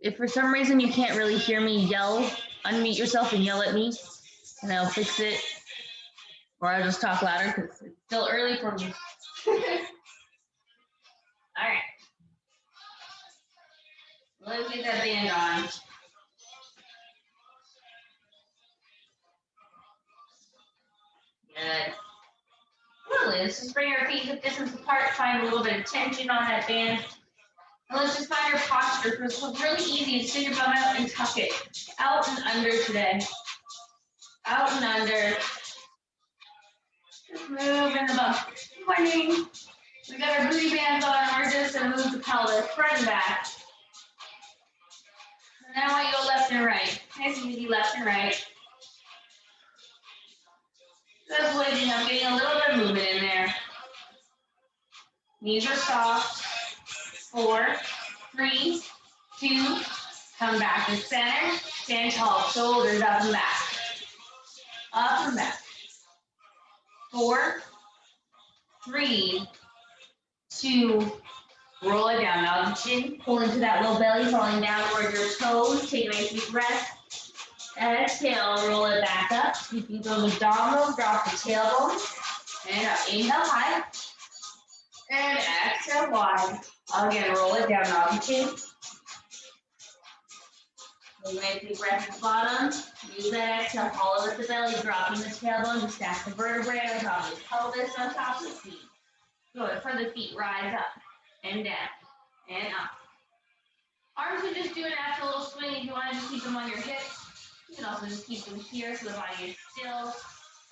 If for some reason you can't really hear me yell, unmute yourself and yell at me, and I'll fix it. Or I'll just talk louder because it's still early for me. All right. Let's get that band on. Good. Really, let's just bring our feet hip distance apart, find a little bit of tension on that band. And let's just find your posture. It's really easy. Sit your bum out and tuck it. Out and under today. Out and under. Just moving the bum. Good morning. We got our booty bands on. We're just going to move the pelvis front and back. And now I want you to go left and right. Nice and easy, left and right. Just waiting. I'm getting a little bit of movement in there. Knees are soft. 4, 3, 2, come back to center. Stand tall. Shoulders up and back. Up and back. 4, 3, 2, roll it down. Now chin, pull into that low belly, falling down towards your toes. Take a nice deep breath. Exhale, roll it back up. You can go abdominals, drop the tailbone. And up. Inhale high. And exhale wide. Again, roll it down, now chin. Take a nice deep breath at the bottom. Use that exhale, follow with the belly, dropping the tailbone to stack the vertebrae on top of the pelvis, on top of the feet. Good, for the feet, rise up and down and up. Arms can just do an extra little swing if you want to just keep them on your hips. You can also just keep them here so the body is still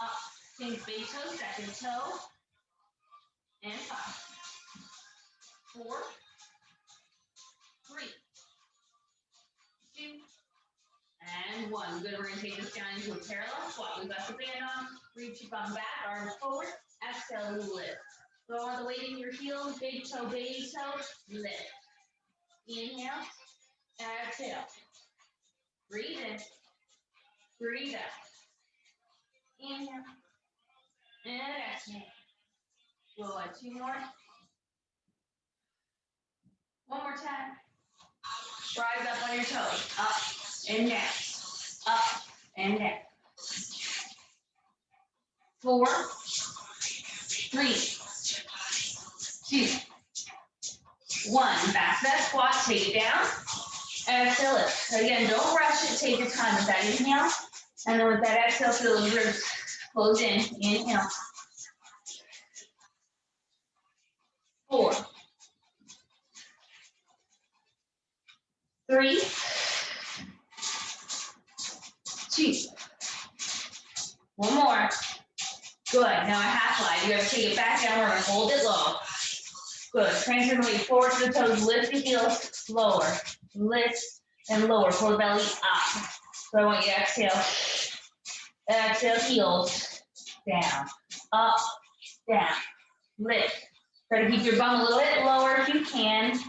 up. Think big toe, second toe, and 5, 4, 3, 2, and 1. Good, we're going to take this down into a parallel squat. We've got the band on, reach your bum back, arms forward, exhale, lift. Throw all the weight in your heels, big toe, baby toe, lift. Inhale, exhale. Breathe in, breathe out. Inhale, and exhale. Go on, 2 more. 1 more time. Rise up on your toes, up and down, up and down. 4, 3, 2, 1. Back to that squat, take it down. Exhale it. Again, don't rush it, take your time with that inhale. And then with that exhale, feel the ribs close in. Inhale. 4, 3, 2. 1 more. Good. Now a half line. You got to take it back down. We're going to hold it low. Good. Transfer the weight forward to the toes. Lift the heels. Lower. Lift and lower. Pull the belly up. So I want you to exhale. Exhale, heels. Down. Up. Down. Lift. Try to keep your bum a little bit lower if you can.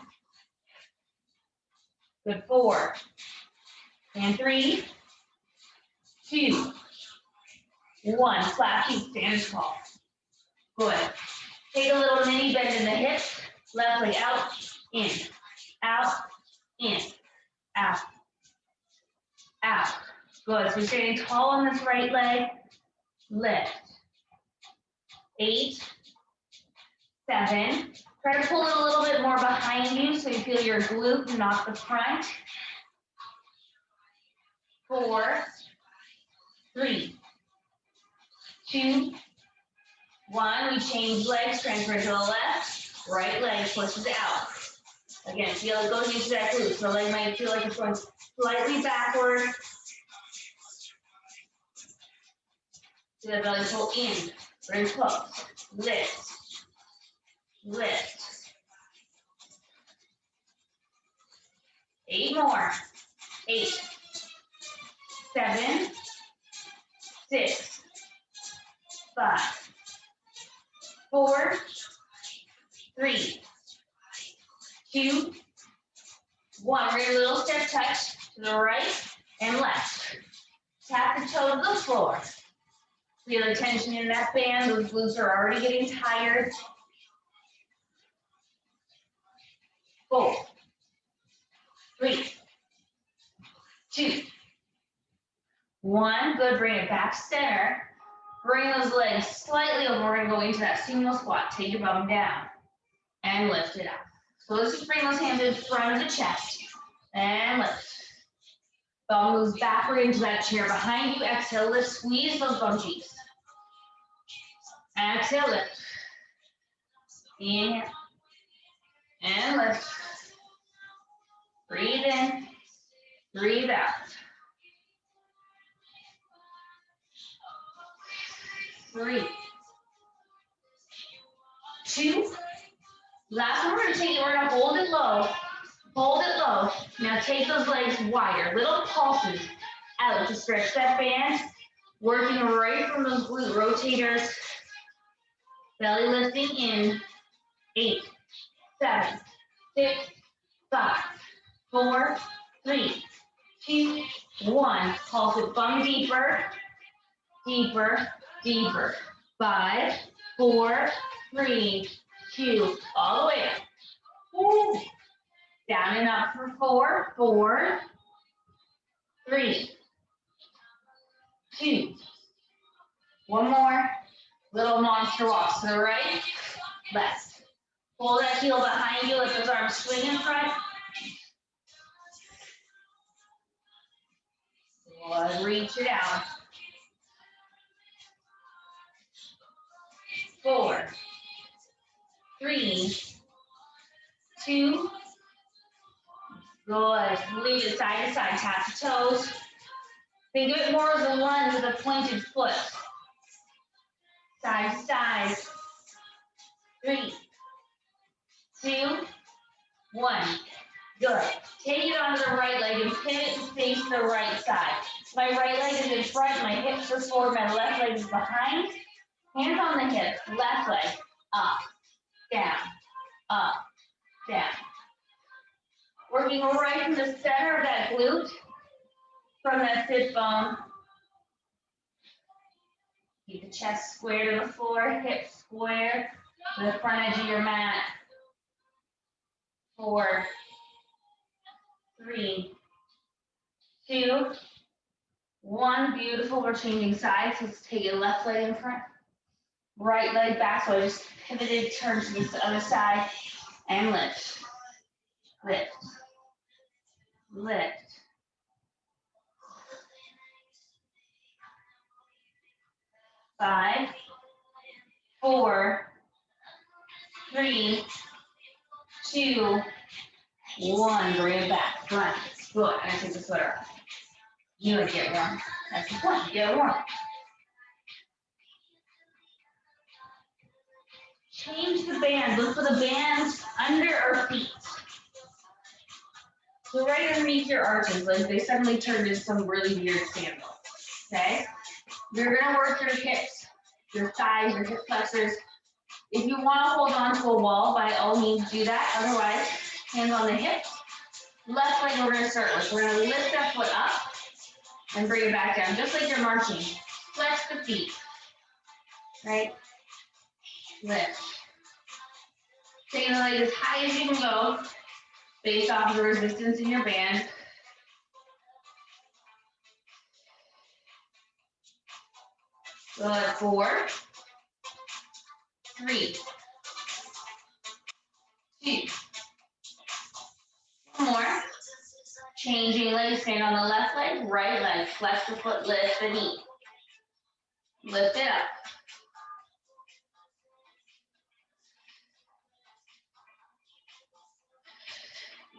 Good. 4. And 3, 2, 1. Flat feet, stand tall. Good. Take a little mini bend in the hips. Left leg out, in, out, in, out, out. Good. So you're standing tall on this right leg. Lift. 8, 7. Try to pull it a little bit more behind you so you feel your glute, not the front. 4, 3, 2, 1. We change legs, transfer to the left. Right leg pushes out. Again, feel it goes into that glute. So the leg might feel like it's going slightly backward. See the belly pull in. Bring close. Lift. Lift. 8 more. 8, 7, 6, 5, 4, 3, 2, 1. We're going to do a little step touch to the right and left. Tap the toe to the floor. Feel the tension in that band. Those glutes are already getting tired. 4, 3, 1. Good, bring it back center. Bring those legs slightly over. We're gonna go into that single squat. Take your bum down and lift it up. So let's just bring those hands in front of the chest and lift. Bum moves backward into that chair behind you. Exhale, lift, squeeze those bum cheeks. Exhale, lift. Inhale. And lift. Breathe in. Breathe out. 3, 2. Last one, we're gonna hold it low. Hold it low. Now take those legs wider. Little pulses out to stretch that band. Working right from those glute rotators. Belly lifting in. 8, 7, 6, 5, 4, 3, 2, 1. Pulse it, bum deeper, deeper, deeper. 5, 4, 3, 2, all the way up. Woo. Down and up for 4, 4, 3, 2. One more. Little monster walks to the right, left. Pull that heel behind you, let those arms swing in front. Reach it out. 4, 3, 2. Good. Lead it side to side, tap the toes. Think of it more as a lunge with a pointed foot. Side to side. 3, 2, 1. Good. Take it onto the right leg and pivot to face the right side. My right leg is in front, my hips are forward, my left leg is behind. Hands on the hips, left leg, up, down, up, down. Working right from the center of that glute, from that sit bone. Keep the chest square to the floor, hips square to the front edge of your mat. 4, 3, 2, 1. Beautiful. We're changing sides. Let's take your left leg in front, right leg back. So I just pivoted, turn to the other side, and lift, lift, lift. 5, 4, 3, 2, 1. Bring it back. Front. Good. I'm gonna take the sweater off. You would get warm. That's the point. Get warm. Change the band. Look for the bands under our feet. So right underneath your arches, like they suddenly turned into some really weird sandal. Okay? You're gonna work your hips, your thighs, your hip flexors. If you want to hold on to a wall, by all means do that. Otherwise, hands on the hips. Left leg we're gonna start with. We're gonna lift that foot up and bring it back down, just like you're marching. Flex the feet. Right? Lift. Take the leg as high as you can go, based off of the resistance in your band. Good. 4, 3, 2. One more. Changing legs, stand on the left leg, right leg. Flex the foot, lift the knee. Lift it up.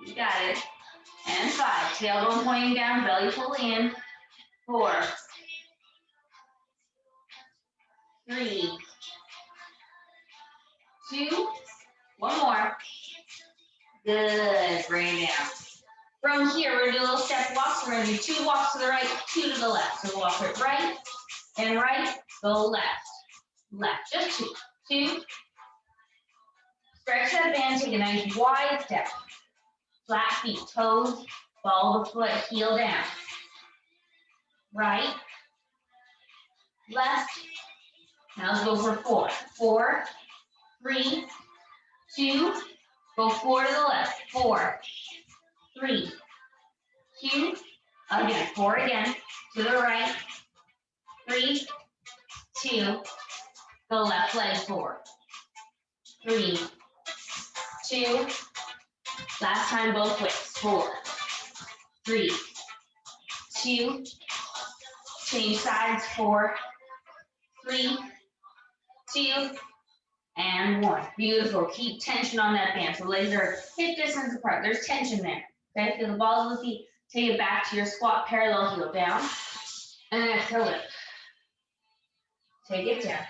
You got it. And 5. Tailbone pointing down, belly fully in. 4, 3, 2. One more. Good. Bring it down. From here, we're going to do a little step walks. We're going to do 2 walks to the right, 2 to the left. So walk it right and right, go left. Left. Just 2. 2. Stretch that band, take a nice wide step. Flat feet, toes, ball of the foot, heel down. Right. Left. Now let's go for 4. 4, 3, 2. Go 4 to the left. 4, 3, 2, Again, 4 again, to the right. 3, 2, the left leg forward. 3, 2, last time both ways. 4, 3, 2, change sides. 4, 3, 2, and 1. Beautiful. Keep tension on that band. So legs are hip distance apart. There's tension there. Okay, feel the balls of the feet. Take it back to your squat, parallel heel down. And then exhale, lift. Take it down.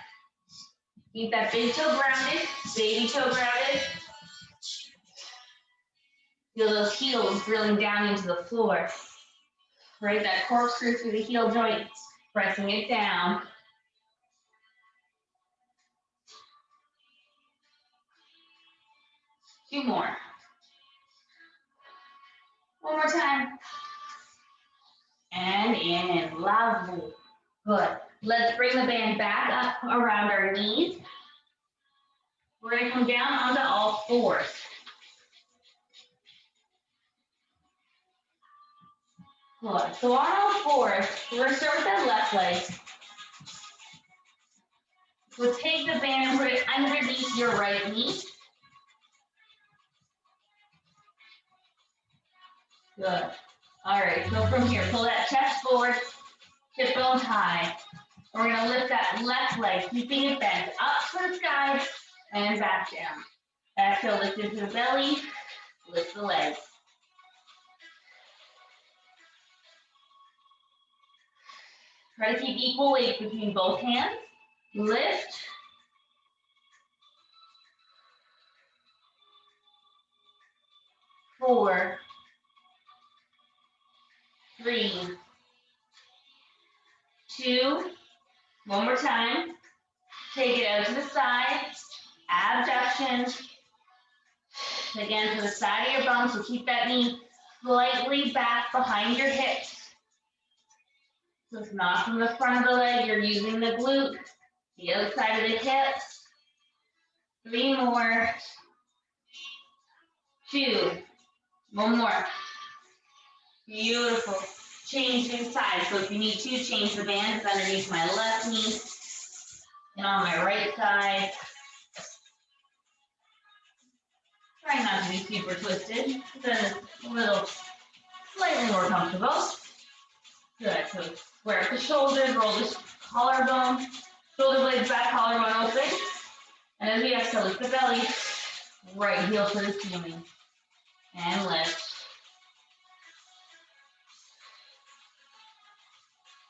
Keep that big toe grounded, baby toe grounded. Feel those heels drilling down into the floor. Right, that corkscrew through the heel joint, pressing it down. Two more. One more time. And in, lovely. Good. Let's bring the band back up around our knees. We're going to come down onto all fours. Good. So on all fours, we're going to start with that left leg. We'll take the band and put it underneath your right knee. Good. All right, so from here, pull that chest forward, hip bones high. We're going to lift that left leg, keeping it bent up to the sky and back down. Exhale, lift into the belly, lift the legs. Try to keep equal weight between both hands. Lift. 4, 3, 2, one more time. Take it out to the side, abduction. Again, to the side of your bum, so keep that knee slightly back behind your hips. So it's not from the front of the leg, you're using the glute, the outside of the hips. 3 more. 2, one more. Beautiful. Changing sides. So if you need to, change the band. It's underneath my left knee and on my right side. Try not to be super twisted. Then a little, slightly more comfortable. Good. So square up the shoulders, roll the collarbone, shoulder blades back, collarbone open. And as we exhale, lift the belly, right heel to the ceiling. And lift.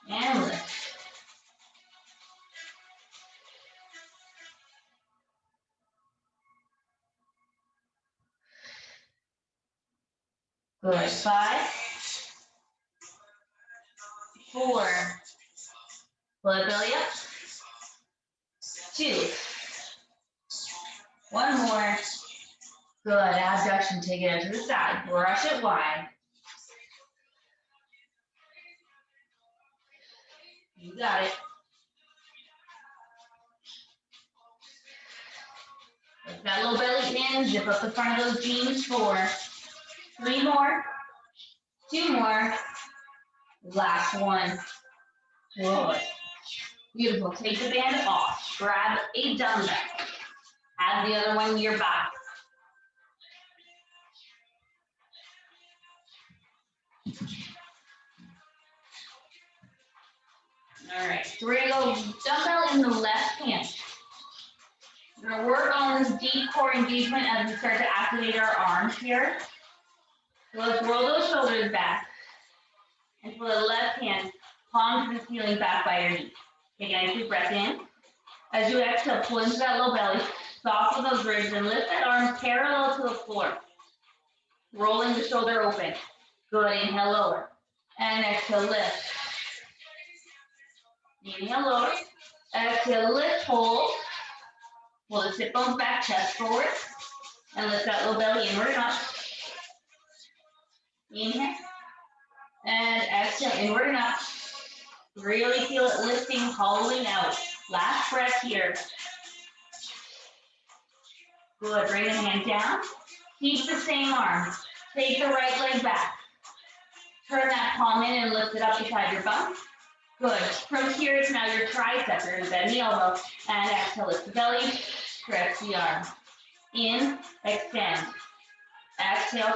And lift. Good. 5, 4. Pull that belly up. 2. One more. Good. Abduction. Take it out to the side. Brush it wide. You got it. Lift that little belly in. Zip up the front of those jeans. 4. 3 more. 2 more. Last one. Good. Beautiful. Take the band off. Grab a dumbbell. Add the other one to your back. All right. So we're going to go dumbbell in the left hand. We're going to work on this deep core engagement as we start to activate our arms here. So let's roll those shoulders back. And for the left hand, palm to the ceiling, back by your knee. Take a nice deep breath in. As you exhale, pull into that low belly, soften those ribs, and lift that arm parallel to the floor. Rolling the shoulder open. Good, inhale, lower. And exhale, lift. Inhale, lower. Exhale, lift, hold. Pull the sit bones back, chest forward. And lift that low belly inward and up. Inhale. And exhale, inward and up. Really feel it lifting, hollowing out. Last breath here. Good, bring the hand down. Keep the same arm. Take the right leg back. Turn that palm in and lift it up beside your bum. Good. From here, it's now your tricep. You're going to bend the elbow and exhale, lift the belly, stretch the arm. In, extend. Exhale.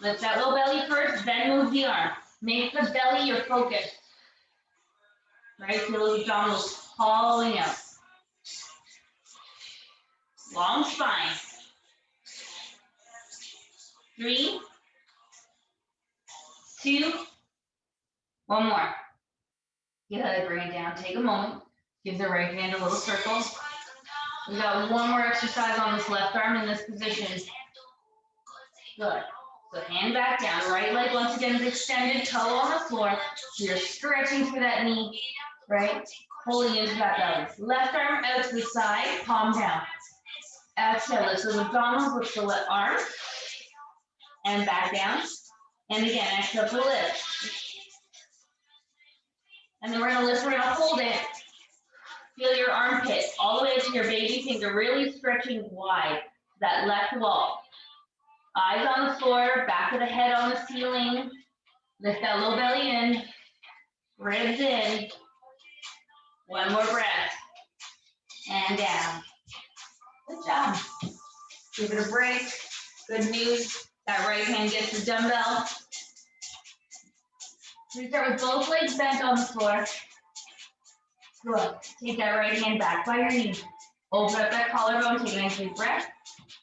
Lift that low belly first, then move the arm. Make the belly your focus. Right? Feel those abdominals falling out. Long spine. 3, 2, one more. Good, bring it down. Take a moment. Give the right hand a little circle. We got one more exercise on this left arm in this position. Good. So hand back down. Right leg once again is extended, toe on the floor. So you're stretching for that knee, right? Pulling into that belly. Left arm out to the side, palm down. Exhale, lift those abdominals, lift the left arm. And back down. And again, exhale to lift. And then we're going to lift, we're going to hold it. Feel your armpit all the way to your baby finger, really stretching wide, that left wall. Eyes on the floor, back of the head on the ceiling. Lift that low belly in, ribs in. One more breath. And down. Good job. Give it a break. Good news. That right hand gets the dumbbell. We start with both legs bent on the floor. Good. Take that right hand back by your knee. Open up that collarbone, take a nice deep breath.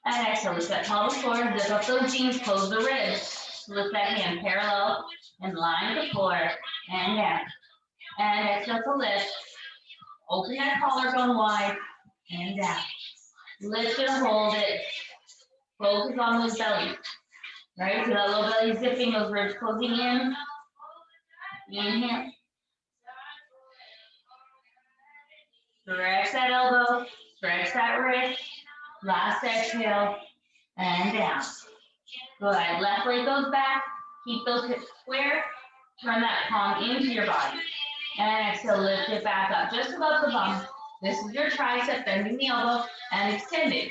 And exhale, lift that pelvic floor, zip up those jeans, close the ribs. Lift that hand parallel and line the floor. And down. And exhale to lift. Open that collarbone wide and down. Lift it, hold it. Focus on those bellies. Right? So that low belly zipping, those ribs closing in. Inhale. Stretch that elbow, stretch that wrist. Last exhale, and down. Good. Left leg goes back. Keep those hips square. Turn that palm into your body. And exhale, lift it back up just above the bum. This is your tricep, bending the elbow and extending.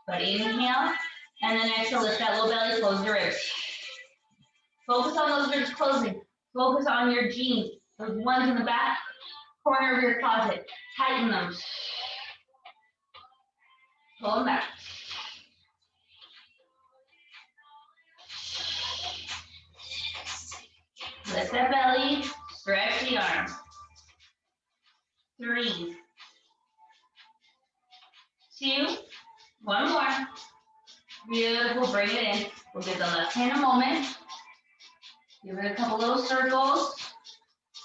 But inhale, and then exhale, lift that low belly, close your ribs. Focus on those ribs closing. Focus on your jeans, those ones in the back corner of your closet. Tighten them. Pull them back. Lift that belly, stretch the arms. 3, 2, one more. Beautiful, bring it in. We'll give the left hand a moment. Give it a couple little circles.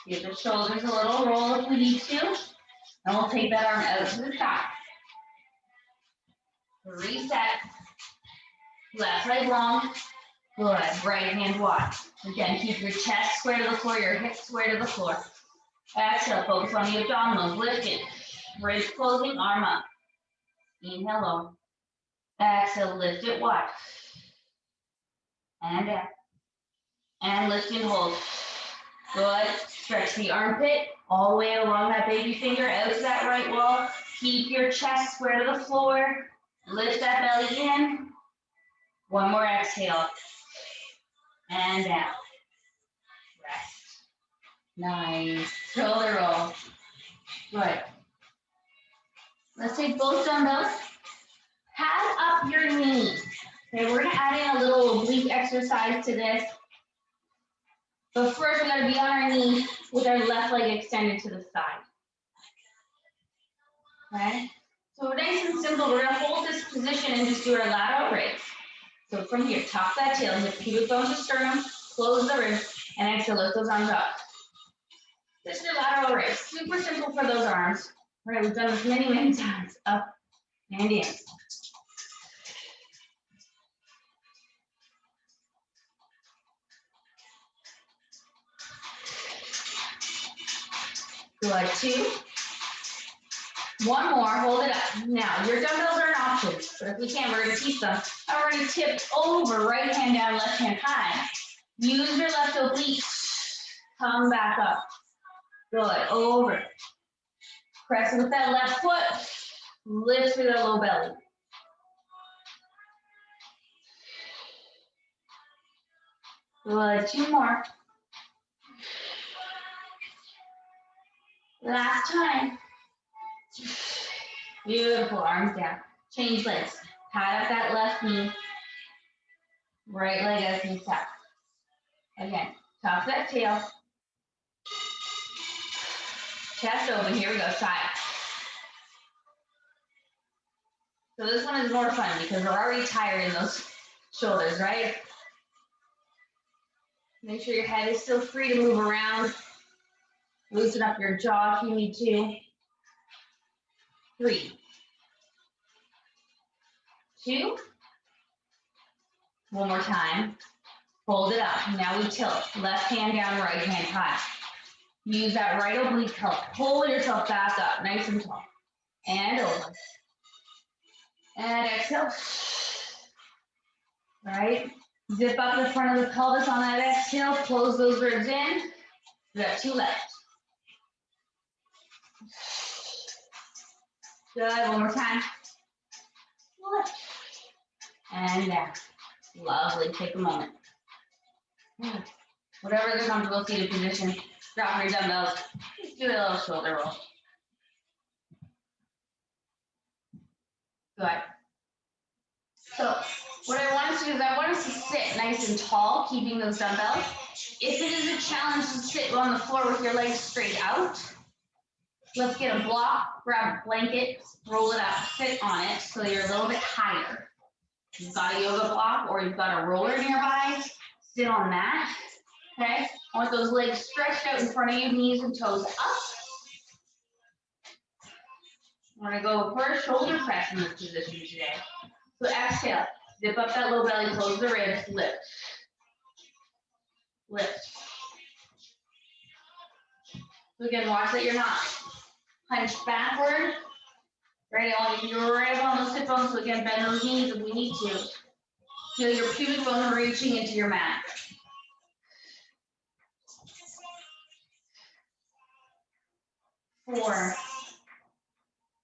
Give the shoulders a little roll if we need to. And we'll take that arm out to the side. Reset. Left leg long. Good. Right hand wide. Again, keep your chest square to the floor, your hips square to the floor. Exhale, focus on the abdominals. Lift it. Ribs closing, arm up. Inhale low. Exhale, lift it wide. And down. And lift and hold. Good. Stretch the armpit all the way along that baby finger out to that right wall. Keep your chest square to the floor. Lift that belly in. One more exhale. And down. Rest. Nice. Shoulder roll. Good. Let's take both dumbbells. Pad up your knee. Okay, we're going to add in a little oblique exercise to this. But first, we're going to be on our knee with our left leg extended to the side. Okay? So nice and simple. We're going to hold this position and just do our lateral brace. So from here, top that tail, lift pubic bone to sternum, close the ribs, and exhale, lift those arms up. Just your lateral raise. Super simple for those arms. All right, we've done this many, many times. Up and in. Good, 2. One more, hold it up. Now, your dumbbells are an option, but if we can, we're gonna keep them. And we're gonna tip over, right hand down, left hand high. Use your left oblique. Come back up. Good, over. Press with that left foot. Lift through the low belly. Good, 2 more. Last time. Beautiful, arms down. Change legs. Tie up that left knee. Right leg as you tap. Again, tuck that tail. Chest open, here we go, side. So this one is more fun because we're already tired in those shoulders, right? Make sure your head is still free to move around. Loosen up your jaw if you need to. 3, 2. One more time. Hold it up. Now we tilt. Left hand down, right hand high. Use that right oblique help. Pull yourself back up, nice and tall. And over. And exhale. Right? Zip up the front of the pelvis on that exhale. Close those ribs in. We got 2 left. Good. One more time. And down. Lovely. Take a moment. Whatever the comfortable seated position. Drop your dumbbells. Just do a little shoulder roll. Good. So what I want us to do is I want us to sit nice and tall, keeping those dumbbells. If it is a challenge to sit on the floor with your legs straight out, let's get a block, grab a blanket, roll it up, sit on it so you're a little bit higher. You've got a yoga block or you've got a roller nearby, sit on that, okay? I want those legs stretched out in front of you, knees and toes up. We're gonna go for a shoulder press in this position today. So exhale, zip up that low belly, close the ribs, lift. Lift. So again, watch that you're not hunched backward. Right, you're right on those hip bones, so again, bend those knees if we need to. Feel your pubic bone reaching into your mat. 4,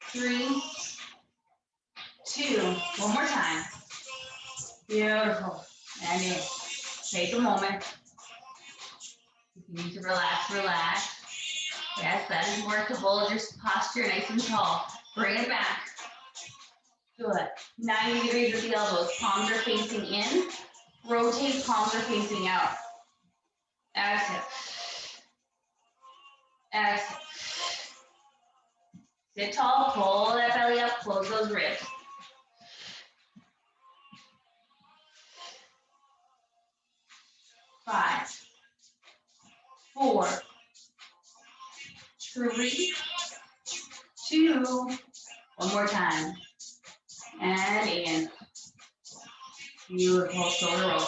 3, 2, one more time. Beautiful. And in. Take a moment. If you need to relax, relax. Yes, that is work to hold your posture nice and tall. Bring it back. Good. 90 degrees with the elbows. Palms are facing in. Rotate, palms are facing out. Exhale. Exhale. Sit tall, pull that belly up, close those ribs. Five, 4, 3, 2, one more time. And in. Beautiful shoulder roll.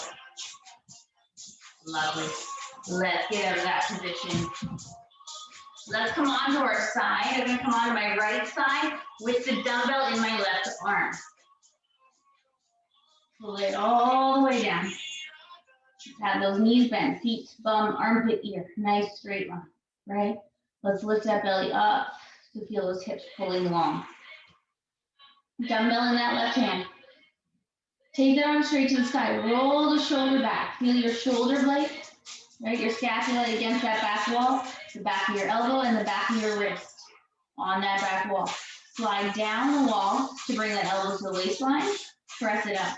Lovely. Let's get out of that position. Let's come onto our side. I'm going to come onto my right side with the dumbbell in my left arm. Pull it all the way down. Have those knees bent, feet, bum, armpit, ear. Nice straight line, right? Let's lift that belly up to feel those hips pulling long. Dumbbell in that left hand. Take that arm straight to the side. Roll the shoulder back. Feel your shoulder blade, right? Your scapula against that back wall, the back of your elbow and the back of your wrist on that back wall. Slide down the wall to bring that elbow to the waistline. Press it up.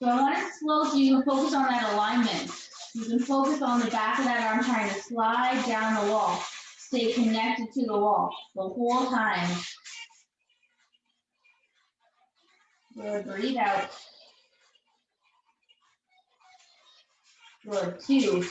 So I want it slow so you can focus on that alignment. You can focus on the back of that arm trying to slide down the wall. Stay connected to the wall the whole time. Good, breathe out. Good, 2.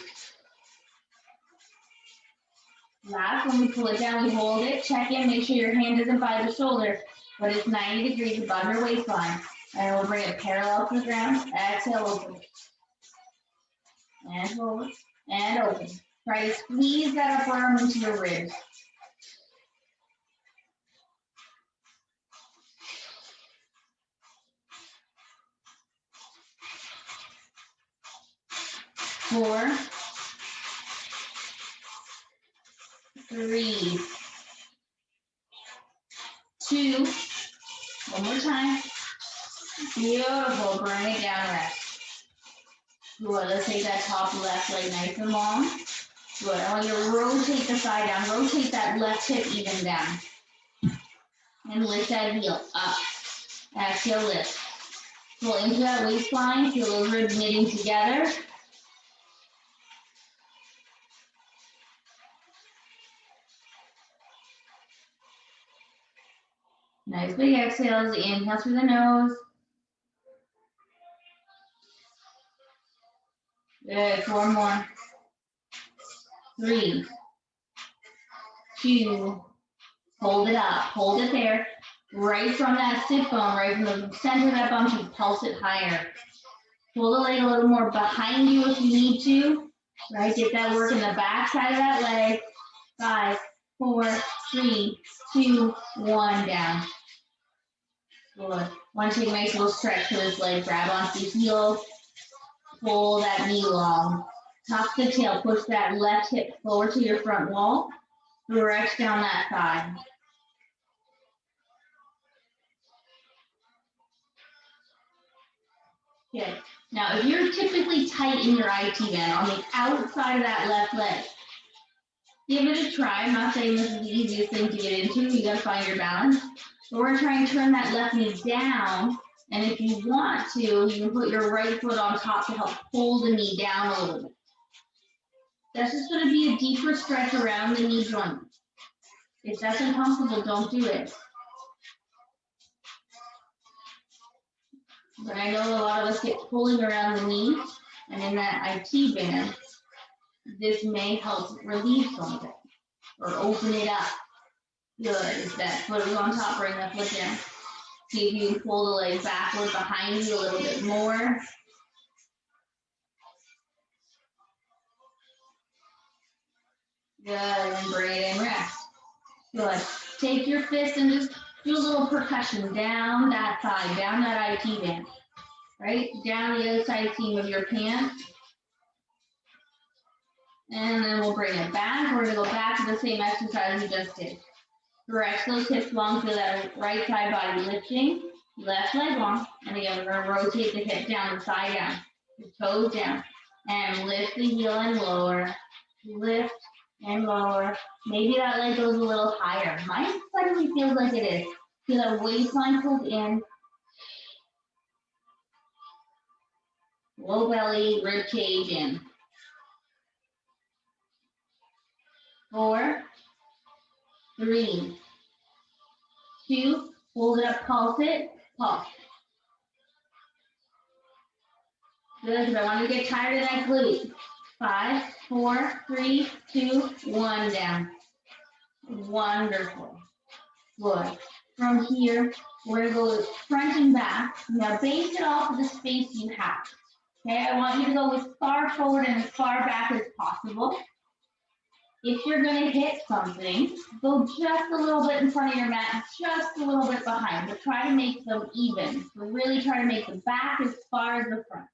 Last, when we pull it down, we hold it, check in, make sure your hand isn't by the shoulder, but it's 90 degrees above your waistline. And we'll bring it parallel to the ground. Exhale, open. And forward, and open. Try to squeeze that upper arm into your ribs. 4, 3, 2, one more time. Beautiful, bring it down, rest. Good. Let's take that top left leg nice and long. Good. I want you to rotate the thigh down. Rotate that left hip even down. And lift that heel up. Exhale, lift. Pull into that waistline. Feel those ribs knitting together. Nice big exhales. Inhale through the nose. Good. 4 more. 3, 2, hold it up. Hold it there. Right from that sit bone, right from the center of that bump, you pulse it higher. Pull the leg a little more behind you if you need to. Right, get that work in the back side of that leg. 5, 4, 3, 2, 1, down. Good. Want to take a nice little stretch for this leg. Grab onto the heel. Pull that knee long. Tuck the tail. Push that left hip forward to your front wall. Stretch down that thigh. Good. Now, if you're typically tight in your IT band on the outside of that left leg, give it a try. I'm not saying this is the easiest thing to get into. You got to find your balance. But we're trying to turn that left knee down. And if you want to, you can put your right foot on top to help pull the knee down a little bit. That's just going to be a deeper stretch around the knee joint. If that's uncomfortable, don't do it. But I know a lot of us get pulling around the knee, and in that IT band, this may help relieve some of it, or open it up. Good. If that foot is on top, bring that foot down. See if you can pull the leg backward behind you a little bit more. Good, and bring it in, rest. Good. Take your fist and just do a little percussion down that thigh, down that IT band. Right? Down the other side seam of your pants. And then we'll bring it back. We're going to go back to the same exercise we just did. Stretch those hips long, feel that right side body lifting. Left leg long. And again, we're going to rotate the hip down, the thigh down. The toes down. And lift the heel and lower. Lift and lower. Maybe that leg goes a little higher. Mine suddenly feels like it is. Feel that waistline pulled in. Low belly, rib cage in. 4, 3, 2, hold it up, pulse it, pulse. Good, because I want you to get tired of that glute. 5, 4, 3, 2, 1, down. Wonderful. Good. From here, we're going to go front and back. Now base it off of the space you have. Okay, I want you to go as far forward and as far back as possible. If you're going to hit something, go just a little bit in front of your mat, just a little bit behind, but try to make them even. So really try to make the back as far as the front.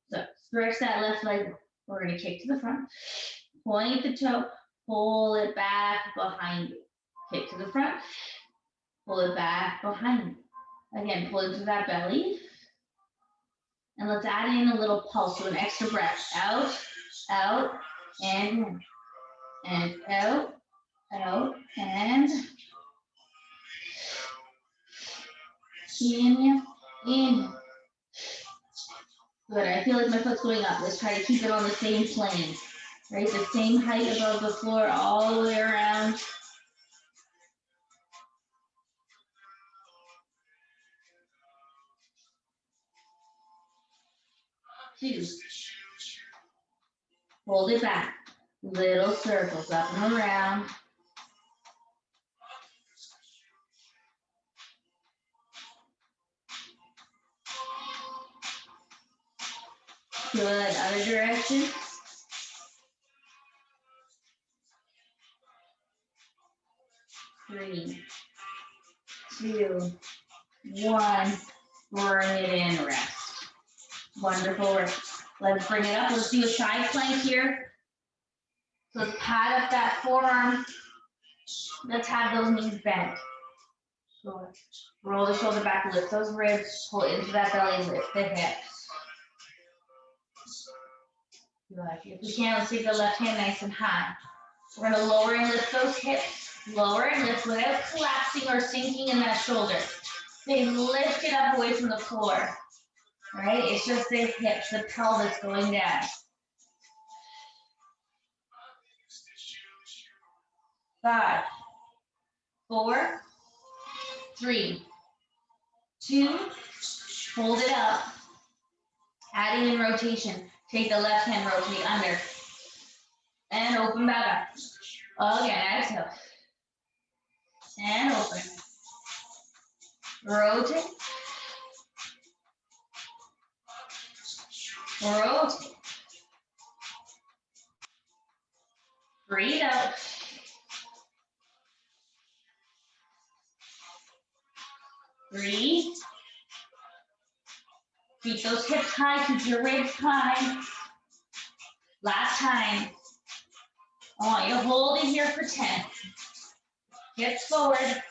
So stretch that left leg. We're going to kick to the front, point the toe, pull it back behind you. Kick to the front, pull it back behind you. Again, pull into that belly. And let's add in a little pulse, so an extra breath. Out, out, and in. And out, out, and in. Good, I feel like my foot's going up. Let's try to keep it on the same plane, right? The same height above the floor all the way around. Two. Hold it back. Little circles up and around. Good, other direction. 3, 2, 1. Bring it in, rest. Wonderful work. Let's bring it up. Let's do a side plank here. So let's pad up that forearm. Let's have those knees bent. Good. Roll the shoulder back, lift those ribs, pull into that belly, lift the hips. Good. If we can, let's take the left hand nice and high. We're gonna lower and lift those hips. Lower and lift without collapsing or sinking in that shoulder. They lift it up away from the floor. Right? It's just the hips, the pelvis going down. 5, 4, 3, 2, hold it up. Adding in rotation. Take the left hand, rotate under. And open back up. Again, exhale. And open. Rotate. Rotate. Breathe out. Breathe. Keep those hips high, keep your ribs high. Last time. I want you to hold it here for 10. Hips forward.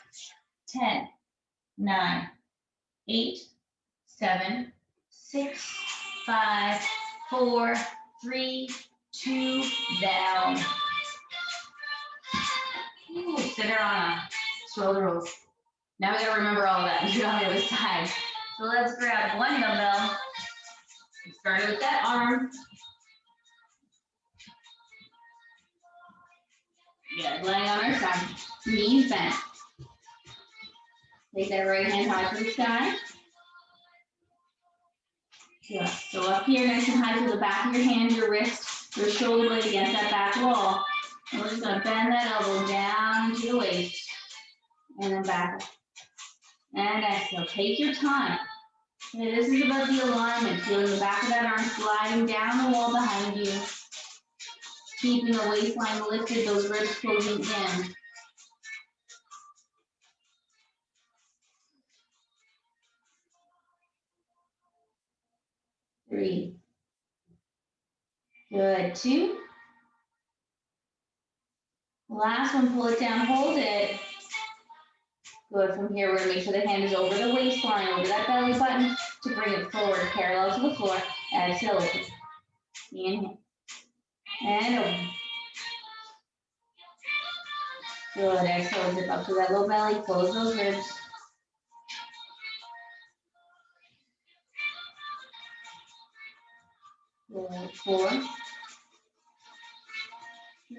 10, 9, 8, 7, 6, 5, 4, 3, 2, down. Ooh, center on a shoulder rolls. Now we gotta remember all of that and do it on the other side. So let's grab one dumbbell. We started with that arm. Good, laying on our side. Knees bent. Take that right hand high to the sky. Good. So up here, nice and high to the back of your hand, your wrist, your shoulder blade against that back wall. And we're just gonna bend that elbow down into the waist. And then back. And exhale. Take your time. Okay, this is about the alignment. Feeling the back of that arm sliding down the wall behind you. Keeping the waistline lifted, those ribs closing in. Three. Good. 2. Last one, pull it down, hold it. Good. From here, we're going to make sure the hand is over the waistline, over that belly button to bring it forward, parallel to the floor. Exhale, open. Inhale. And open. Good. Exhale, zip up to that low belly, close those ribs. Good. 4,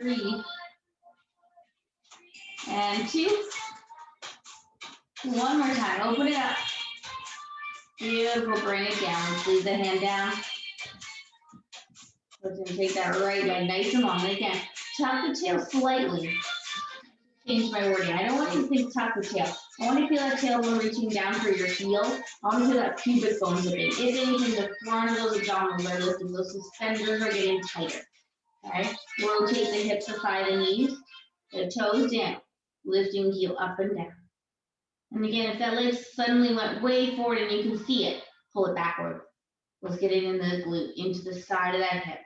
3, and 2. One more time, open it up. Beautiful, bring it down. Let's leave the hand down. Let's gonna take that right leg nice and long. Again, tuck the tail slightly. Change my wording. I don't want you to think tuck the tail. I want to feel that tailbone reaching down for your heel. I want to feel that pubic bone zipping. If anything, the front of those abdominals are lifting. Those suspenders are getting tighter. Okay? Rotate the hips to thigh the knees. The toes down. Lifting heel up and down. And again, if that leg suddenly went way forward and you can see it, pull it backward. Let's get it in the glute, into the side of that hip.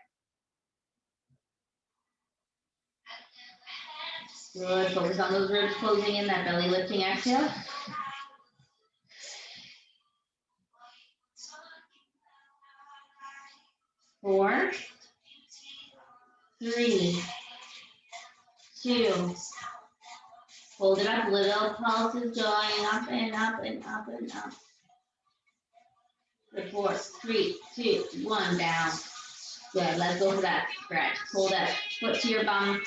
Good. Focus on those ribs closing in, that belly lifting. Exhale. Four, 3, 2. Hold it up. Little pulses going up and up and up and up. Good. 4, 3, 2, 1. Down. Good. Let's go for that stretch. Pull that foot to your bum.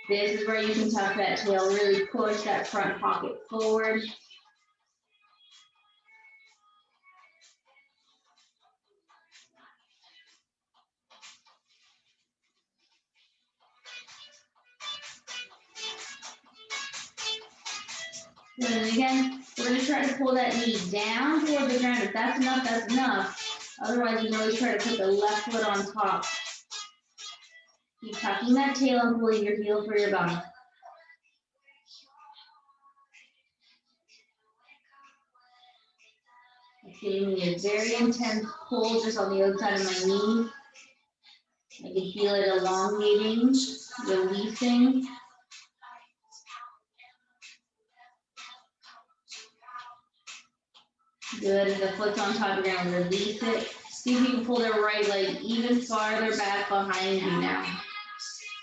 This is where you can tuck that tail, really push that front pocket forward. Good. And again, we're going to try to pull that knee down toward the ground. If that's enough, that's enough. Otherwise, you can always try to put the left foot on top. Keep tucking that tail and pulling your heel for your bum. Giving me a very intense pull just on the outside of my knee. I can feel it elongating, releasing. Good, as the foot's on top, you're gonna release it. See if you can pull their right leg even farther back behind you now.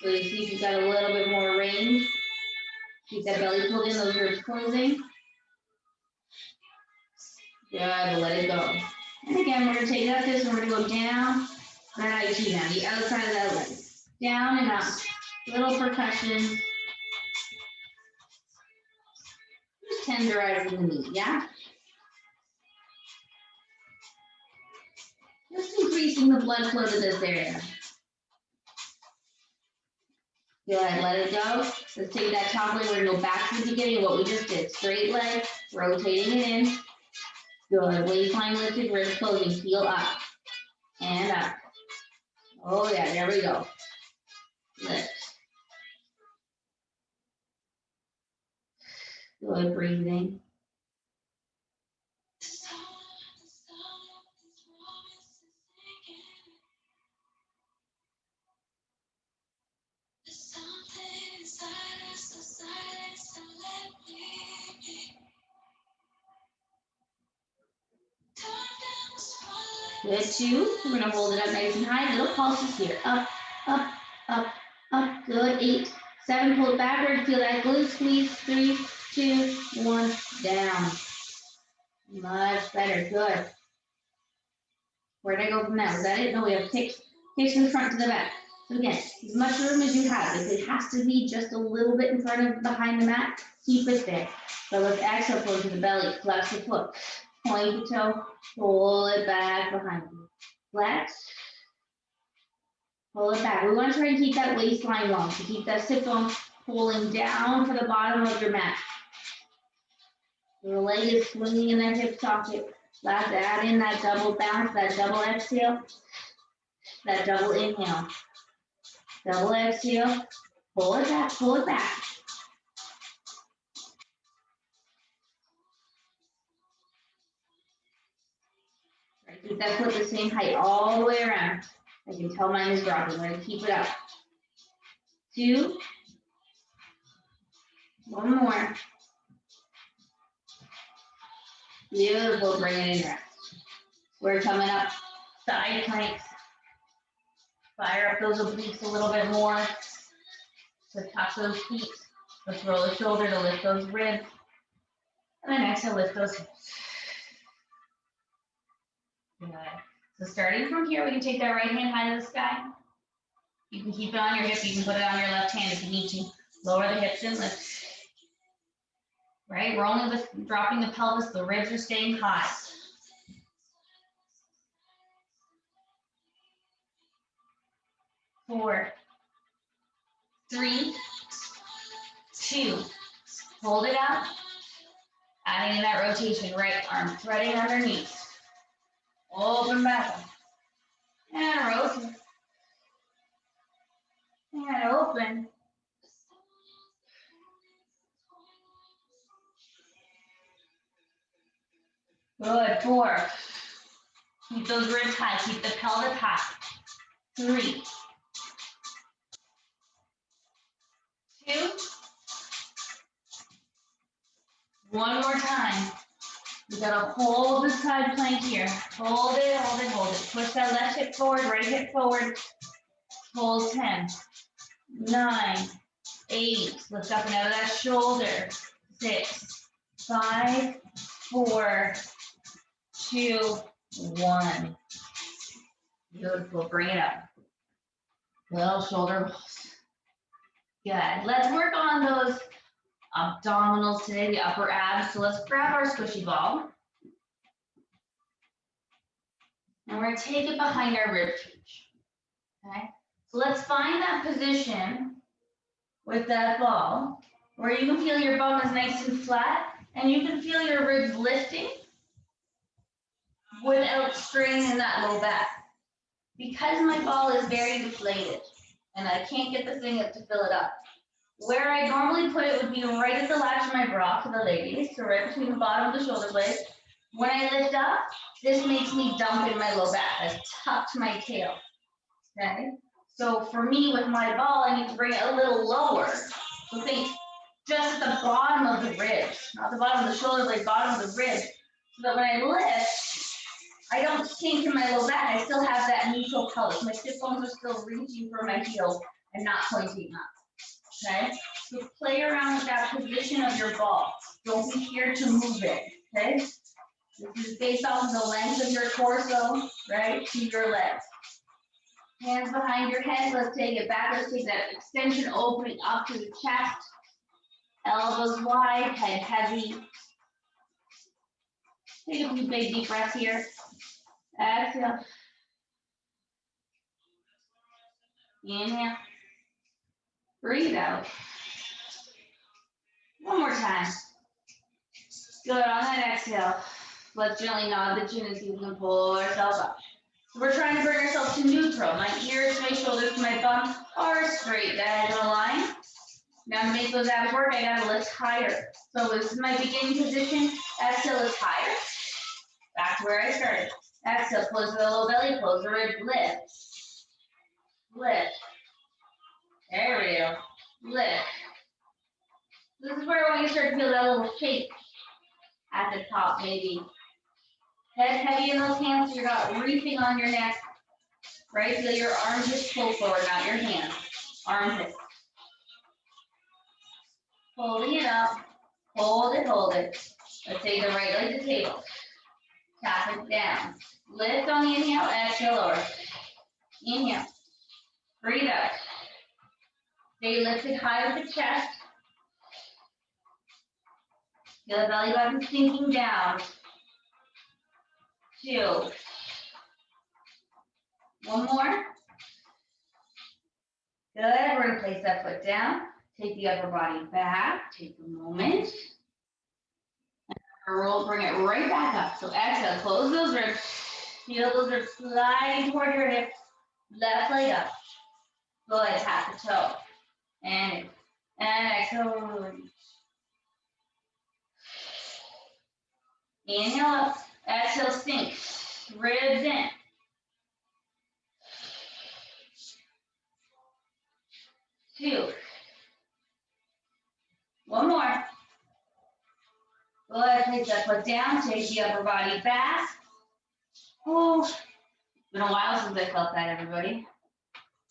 So you see if you've got a little bit more range. Keep that belly pulled in, those ribs closing. Good, let it go. And again, we're gonna take it like this and we're gonna go down, right to down, the outside of that leg. Down and up, little percussion. Just tenderizing the knee, yeah? Just increasing the blood flow to this area. Good, let it go. Let's take that top leg, we're gonna go back to the beginning of what we just did. Straight leg, rotating it in. Good, waistline lifted, wrist closing, heel up. And up. Oh yeah, there we go. Lift. Good, breathing. Good, 2. We're gonna hold it up nice and high. Little pulses here. Up, up, up, up. Good, 8, 7. Pull it backward. Feel that glute squeeze. 3, 2, 1. Down. Much better. Good. Where did I go from that? Was that it? No, we have kicks from the front to the back. So again, as much room as you have. If it has to be just a little bit in front of behind the mat, keep it there. So let's exhale, pull to the belly, flex the foot, point the toe, pull it back behind you. Flex, pull it back. We want to try and keep that waistline long. So keep that sit bone pulling down to the bottom of your mat. The leg is swinging in that hip socket. Let's add in that double bounce, that double exhale, that double inhale. Double exhale, pull it back, pull it back. Right, keep that foot the same height all the way around. I can tell mine is dropping. We're gonna keep it up. 2. 1 more. Beautiful, bring it in rest. We're coming up, side planks. Fire up those obliques a little bit more. So touch those feet. Let's roll the shoulder to lift those ribs. And then exhale, lift those hips. Good. So starting from here, we can take that right hand high to the sky. You can keep it on your hip. You can put it on your left hand if you need to. Lower the hips and lift. Right? We're only dropping the pelvis. The ribs are staying high. 4, 3, 2. Hold it out. Adding in that rotation. Right arm threading underneath. Open back up. And rotate. And open. Good. 4. Keep those ribs high. Keep the pelvis high. 3, 2. 1 more time. You gotta hold the side plank here. Hold it, hold it, hold it. Push that left hip forward, right hip forward. Hold 10, 9, 8. Lift up and out of that shoulder. 6, 5, 4, 2, 1. Beautiful. Bring it up. Little shoulder rolls. Good. Let's work on those abdominals today, the upper abs. So let's grab our squishy ball. And we're going to take it behind our rib cage. Okay? So let's find that position with that ball where you can feel your bum is nice and flat and you can feel your ribs lifting without straining that low back. Because my ball is very deflated and I can't get the thing up to fill it up, where I normally put it would be right at the latch of my bra for the ladies, so right between the bottom of the shoulder blade. When I lift up, this makes me dump in my low back. I've tucked my tail. Okay? So for me, with my ball, I need to bring it a little lower. So think just at the bottom of the ribs, not the bottom of the shoulder blade, bottom of the ribs. So that when I lift, I don't sink in my low back. I still have that neutral pelvis. My sit bones are still reaching for my heels and not pointing up. Okay? So play around with that position of your ball. Don't be scared to move it. Okay? This is based off of the length of your torso, right, to your legs. Hands behind your head. Let's take it back. Let's take that extension opening up to the chest. Elbows wide, head heavy. Take a few big deep breaths here. Exhale. Inhale. Breathe out. One more time. Good. On that exhale, let's gently nod the chin and see if we can pull ourselves up. So we're trying to bring ourselves to neutral. My ears, my shoulders, my bum are straight. Diagonal line. Now to make those abs work, I gotta lift higher. So this is my beginning position. Exhale, lift higher. Back to where I started. Exhale, close the low belly, close the ribs, lift. Lift. There we go. Lift. This is where I want you to start to feel that little shake at the top, maybe. Head heavy in those hands, so you're not reefing on your neck, right? So your arms just pull forward, not your hands. Armpits. Holding it up. Hold it, hold it. Let's take the right leg to table. Tap it down. Lift on the inhale, exhale, lower. Inhale. Breathe out. Stay lifted high with the chest. Feel the belly button sinking down. 2. One more. Good. We're going to place that foot down. Take the upper body back. Take a moment. Roll, bring it right back up. So exhale, close those ribs. Feel those ribs sliding toward your hips. Left leg up. Go ahead, tap the toe. And exhale. Inhale up. Exhale, sink. Ribs in. 2. One more. Go ahead, place that foot down. Take the upper body back. Oh, it's been a while since I felt that, everybody.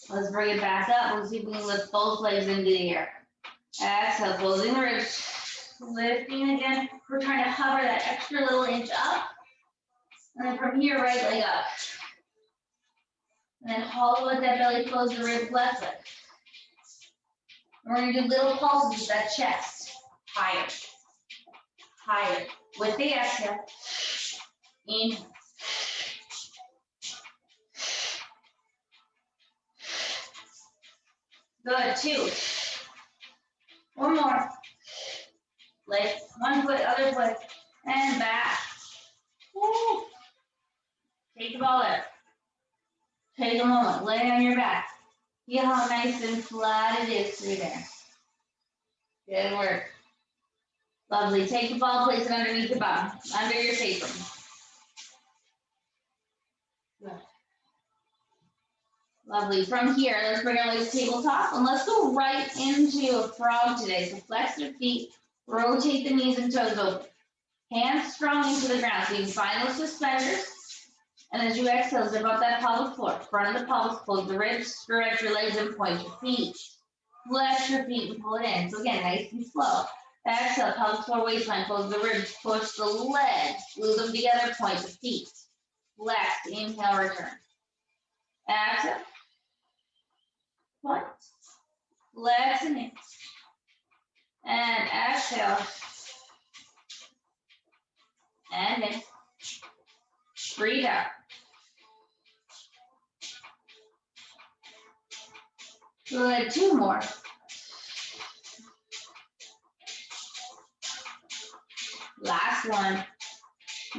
Let's bring it back up. Let's see if we can lift both legs into the air. Exhale, closing the ribs. Lifting again. We're trying to hover that extra little inch up. And then from here, right leg up. And then hollow at that belly, close the ribs, left leg. And we're going to do little pulses with that chest. Higher. Higher. With the exhale. Inhale. Good. 2. One more. Lift. One foot, other foot. And back. Woo. Take the ball there. Take a moment. Lay on your back. Feel how nice and flat it is through there. Good work. Lovely. Take the ball, place it underneath the bum, under your sacrum. Good. Lovely. From here, let's bring our legs tabletop, and let's go right into a frog today. So flex your feet, rotate the knees and toes open. Hands strong into the ground, so you can find those suspenders. And as you exhale, zip up that pelvic floor. Front of the pelvis, close the ribs, stretch your legs and point your feet. Flex your feet and pull it in. So again, nice and slow. Exhale, pelvic floor, waistline, close the ribs, push the legs, glue them together, point the feet. Flex, inhale, return. Exhale. Point. Flex and in. And exhale. And in. Breathe out. Good. 2 more. Last one.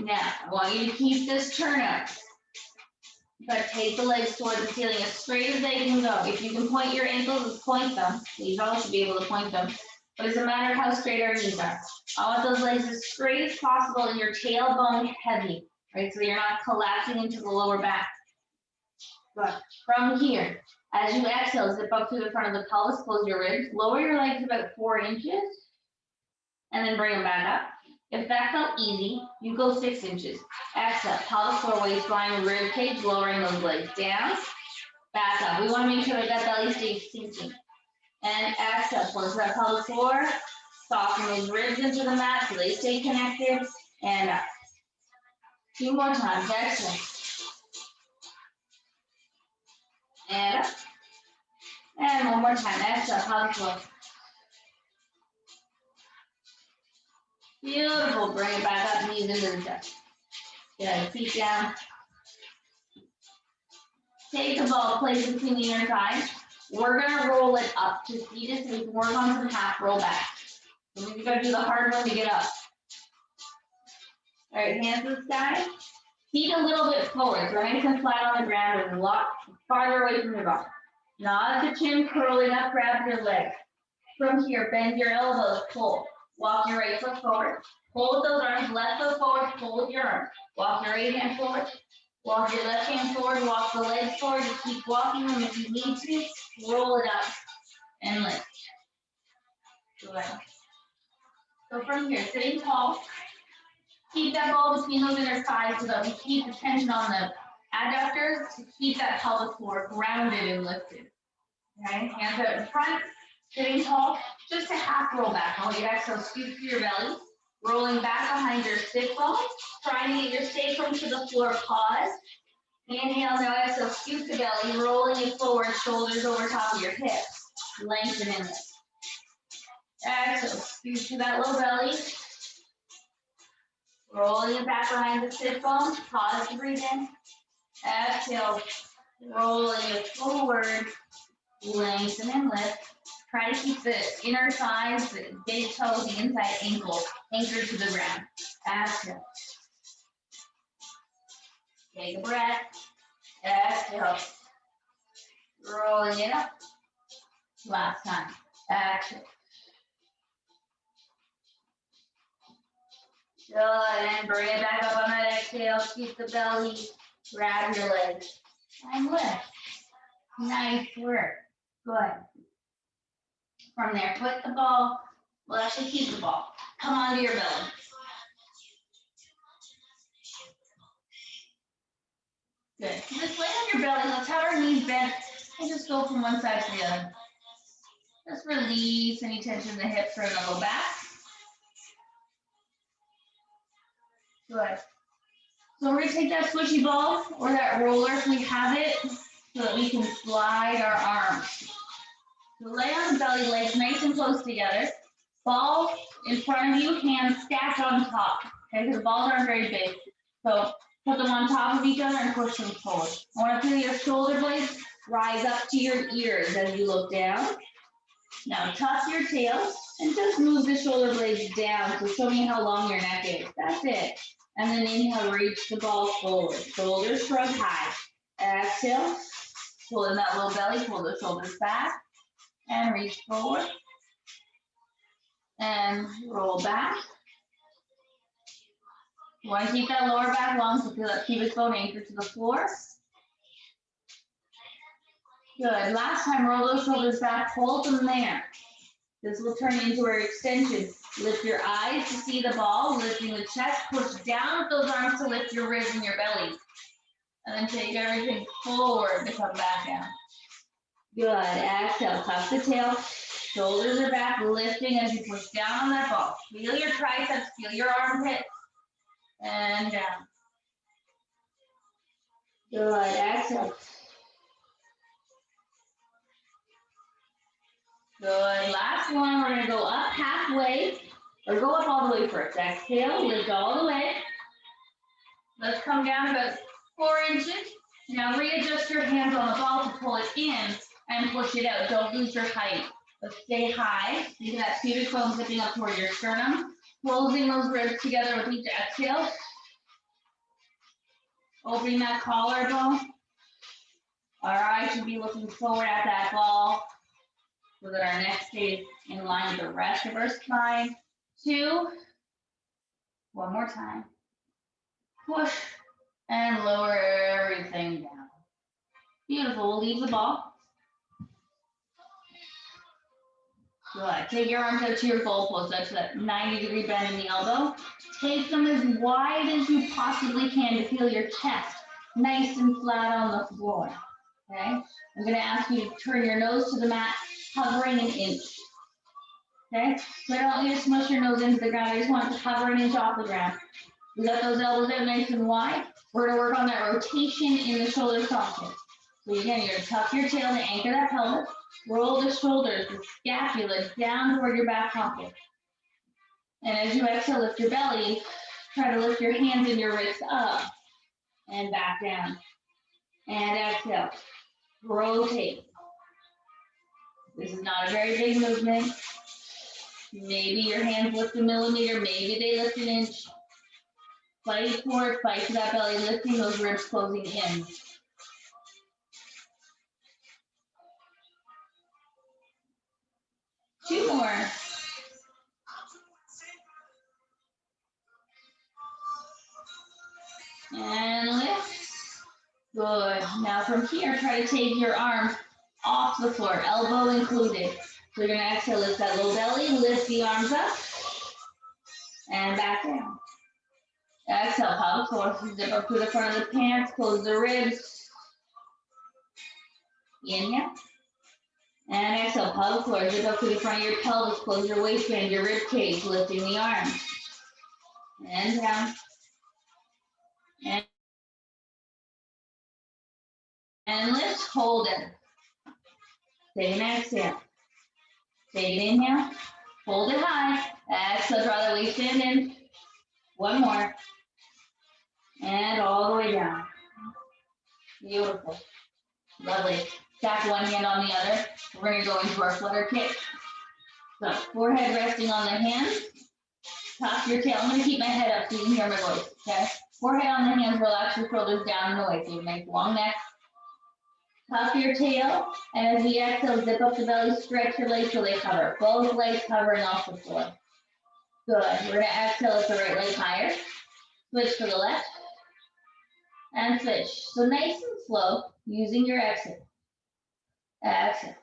Now, I want you to keep this turn up. But take the legs toward the ceiling as straight as they can go. If you can point your ankles, point them. You all should be able to point them. But it doesn't matter how straight our knees are. I want those legs as straight as possible and your tailbone heavy, right? So you're not collapsing into the lower back. Good. From here, as you exhale, zip up to the front of the pelvis, close your ribs, lower your legs about 4 inches, and then bring them back up. If that felt easy, you go 6 inches. Exhale, pelvic floor, waistline, rib cage, lowering those legs down. Back up. We want to make sure that that belly stays sinking. And exhale, push that pelvic floor. Soften those ribs into the mat so they stay connected. And up. 2 more times. Exhale. And up. And 1 more time. Exhale, pelvic floor. Beautiful. Bring it back up, knees into the chest. Good. Feet down. Take the ball, place it between the inner thighs. We're going to roll it up to feet it so we can work on some half roll back. So we've got to do the hard one to get up. All right, hands to the sky. Feet a little bit forward, so nice and flat on the ground and a lot farther away from your body. Nod the chin, curling up, grab your leg. From here, bend your elbows, pull. Walk your right foot forward. Hold those arms, left foot forward, hold your arm. Walk your right hand forward. Walk your left hand forward, walk the legs forward. Just keep walking them if you need to. Roll it up and lift. Good. So from here, sitting tall. Keep that ball between those inner thighs so that we keep the tension on the adductors to keep that pelvic floor grounded and lifted. Okay, hands out in front, sitting tall, just a half roll back. I want you to exhale, scoop through your belly, rolling back behind your sit bones, trying to get your sacrum to the floor, pause. Inhale, now exhale, scoop the belly, rolling it forward, shoulders over top of your hips, lengthen in it. Exhale, scoop to that low belly. Rolling it back behind the sit bones. Pause to breathe in. Exhale. Rolling it forward. Lengthen and lift. Try to keep the inner thighs, the big toes, the inside ankle anchored to the ground. Exhale. Take a breath. Exhale. Rolling it up. Last time. Exhale. Good, and bring it back up on that exhale. Scoop the belly, grab your legs, and lift. Nice work. Good. From there, put the ball, well, actually keep the ball. Come onto your belly. Good. Just lay on your belly. Let's have our knees bent and just go from one side to the other. Just release any tension in the hips or in the low back. Good. So we're going to take that squishy ball or that roller if we have it so that we can slide our arms. So lay on the belly, legs nice and close together. Ball in front of you, hands stacked on top. Okay, because the balls aren't very big. So put them on top of each other and push them forward. I want to feel your shoulder blades rise up to your ears as you look down. Now tuck your tail and just move the shoulder blades down. So show me how long your neck is. That's it. And then inhale, reach the ball forward. Shoulders shrug high. Exhale, pull in that low belly, pull the shoulders back, and reach forward. And roll back. You want to keep that lower back long, so feel that pubic bone anchored to the floor. Good. Last time, roll those shoulders back, hold them there. This will turn into our extension. Lift your eyes to see the ball, lifting the chest, push down with those arms to lift your ribs and your belly. And then take everything forward to come back down. Good. Exhale, tuck the tail. Shoulders are back, lifting as you push down on that ball. Feel your triceps, feel your armpits. And down. Good. Exhale. Good. Last one. We're going to go up halfway, or go up all the way first. Exhale, lift all the way. Let's come down about 4 inches. Now readjust your hands on the ball to pull it in and push it out. Don't lose your height. Let's stay high. You can have pubic bone zipping up toward your sternum. Closing those ribs together with each exhale. Opening that collarbone. Our eyes should be looking forward at that ball so that our neck stays in line with the rest of our spine. 2. One more time. Push and lower everything down. Beautiful. We'll leave the ball. Good. Take your arms out to your goalpost. That's that 90-degree bend in the elbow. Take them as wide as you possibly can to feel your chest nice and flat on the floor. Okay? I'm going to ask you to turn your nose to the mat, hovering an inch. Okay? So I don't want you to smush your nose into the ground. I just want it to hover an inch off the ground. We got those elbows out nice and wide. We're going to work on that rotation in the shoulder socket. So again, you're going to tuck your tail to anchor that pelvis. Roll the shoulders, the scapula down toward your back pocket. And as you exhale, lift your belly. Try to lift your hands and your wrists up and back down. And exhale. Rotate. This is not a very big movement. Maybe your hands lift a millimeter, maybe they lift an inch. Fight for it, fight for that belly lifting, those ribs closing in. Two more. And lift. Good. Now from here, try to take your arms off the floor, elbow included. So you're going to exhale, lift that low belly, lift the arms up, and back down. Exhale, pelvic floor, zip up to the front of the pants, close the ribs. Inhale. And exhale, pelvic floor, zip up to the front of your pelvis, close your waistband, your rib cage, lifting the arms. And down. And lift, hold it. Take an exhale. Take an inhale. Hold it high. Exhale, draw the waistband in. One more. And all the way down. Beautiful. Lovely. Stack one hand on the other. We're going to go into our flutter kick. So forehead resting on the hands. Tuck your tail. I'm going to keep my head up so you can hear my voice. Okay? Forehead on the hands. Relax your shoulders down and away. So you make long neck. Tuck your tail. And as we exhale, zip up the belly. Stretch your legs till they cover. Both legs covering off the floor. Good. We're going to exhale with the right leg higher. Switch to the left. And switch. So nice and slow, using your exhale. Exhale.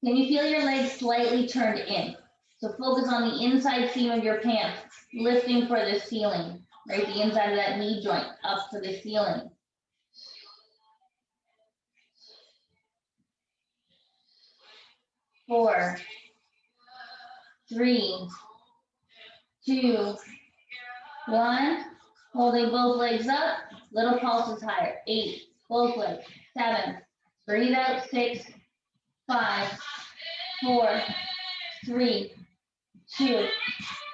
Can you feel your legs slightly turned in? So focus on the inside seam of your pants, lifting for the ceiling, right? The inside of that knee joint, up for the ceiling. Four, three, two, one. Holding both legs up, little pulses higher. 8, both legs. 7, breathe out. 6, 5, 4, 3, 2,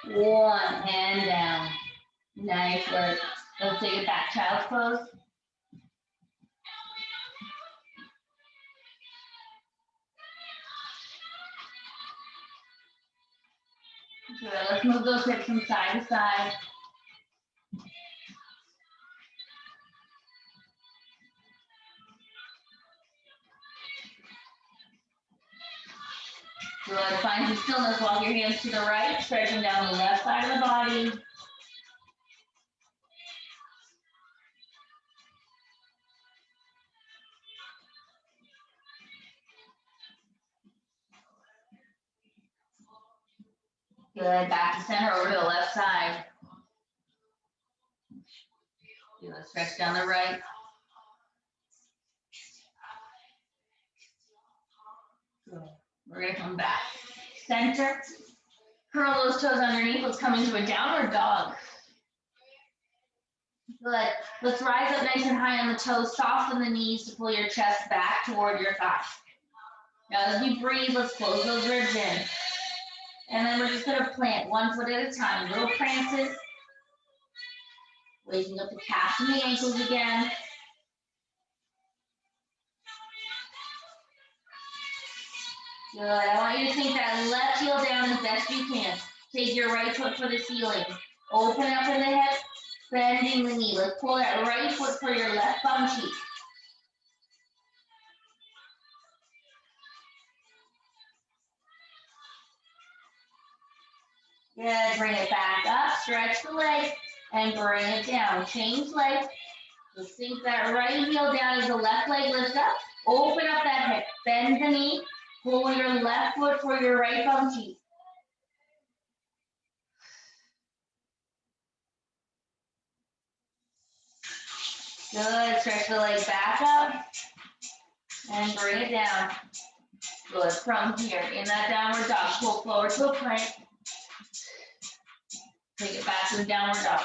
1, and down. Nice work. Let's take it back, child's pose. Good, let's move those hips from side to side. Good, find some stillness, walk your hands to the right, stretching down the left side of the body. Good, back to center, over to the left side. Good, stretch down the right. Good. We're gonna come back. Center, curl those toes underneath. Let's come into a downward dog. Good. Let's rise up nice and high on the toes. Soften the knees to pull your chest back toward your thighs. Now as we breathe, let's close those ribs in. And then we're just gonna plant one foot at a time. Little prances. Waking up the calves and the ankles again. Good. I want you to sink that left heel down as best you can. Take your right foot for the ceiling. Open up in the hip, bending the knee. Let's pull that right foot for your left bum cheek. Good. Bring it back up. Stretch the leg and bring it down. Change legs. So sink that right heel down as the left leg lifts up. Open up that hip. Bend the knee. Pull your left foot for your right bum cheek. Good, stretch the leg back up and bring it down. Good, from here, in that downward dog, pull forward to a plank. Take it back to the downward dog.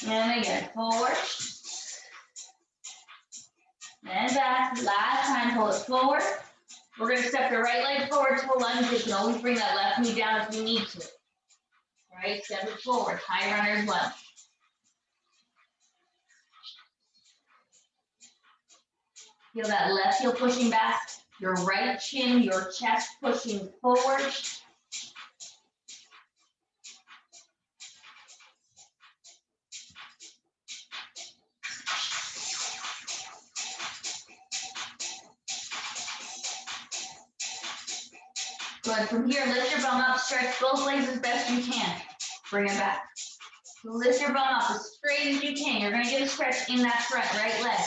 And again, forward. And back, last time, pull it forward. We're gonna step the right leg forward to a lunge. You can always bring that left knee down if you need to. Right, step it forward, high runner's lunge. Feel that left heel pushing back, your right chin, your chest pushing forward. Good, from here, lift your bum up, stretch both legs as best you can. Bring it back. Lift your bum up as straight as you can. You're gonna get a stretch in that front right leg.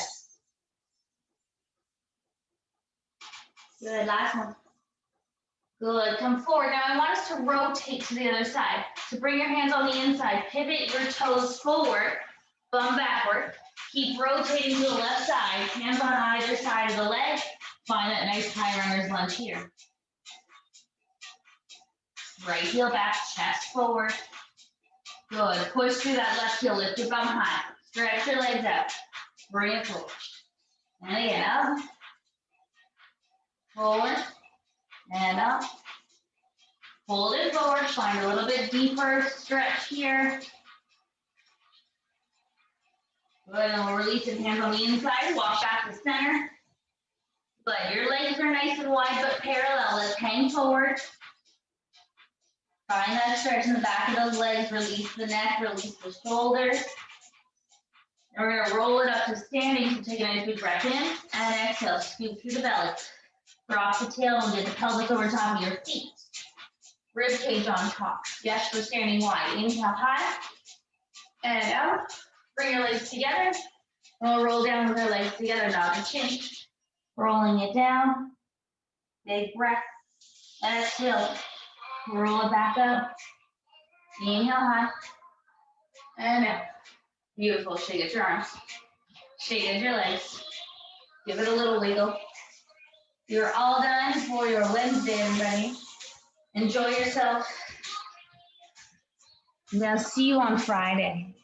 Good, last one. Good, come forward. Now I want us to rotate to the other side. So bring your hands on the inside, pivot your toes forward, bum backward. Keep rotating to the left side, hands on either side of the leg. Find that nice high runner's lunge here. Right heel back, chest forward. Good, push through that left heel, lift your bum high. Stretch your legs out, bring it forward. And again, up, forward, and up. Hold it forward, find a little bit deeper stretch here. Good, and we'll release it, hands on the inside, walk back to center. Good, your legs are nice and wide but parallel. Let's hang forward. Find that stretch in the back of those legs, release the neck, release the shoulders. And we're gonna roll it up to standing, so take a nice big breath in, and exhale, scoop through the belly. Drop the tailbone, get the pelvis over top of your feet. Rib cage on top. Yes, we're standing wide. Inhale high, and out. Bring your legs together, and we'll roll down with our legs together, dog and chin. Rolling it down, big breath, exhale. Roll it back up. Inhale high. And out. Beautiful. Shake at your arms. Shake at your legs. Give it a little wiggle. You're all done for your Wednesday, everybody. Enjoy yourself. And I'll see you on Friday.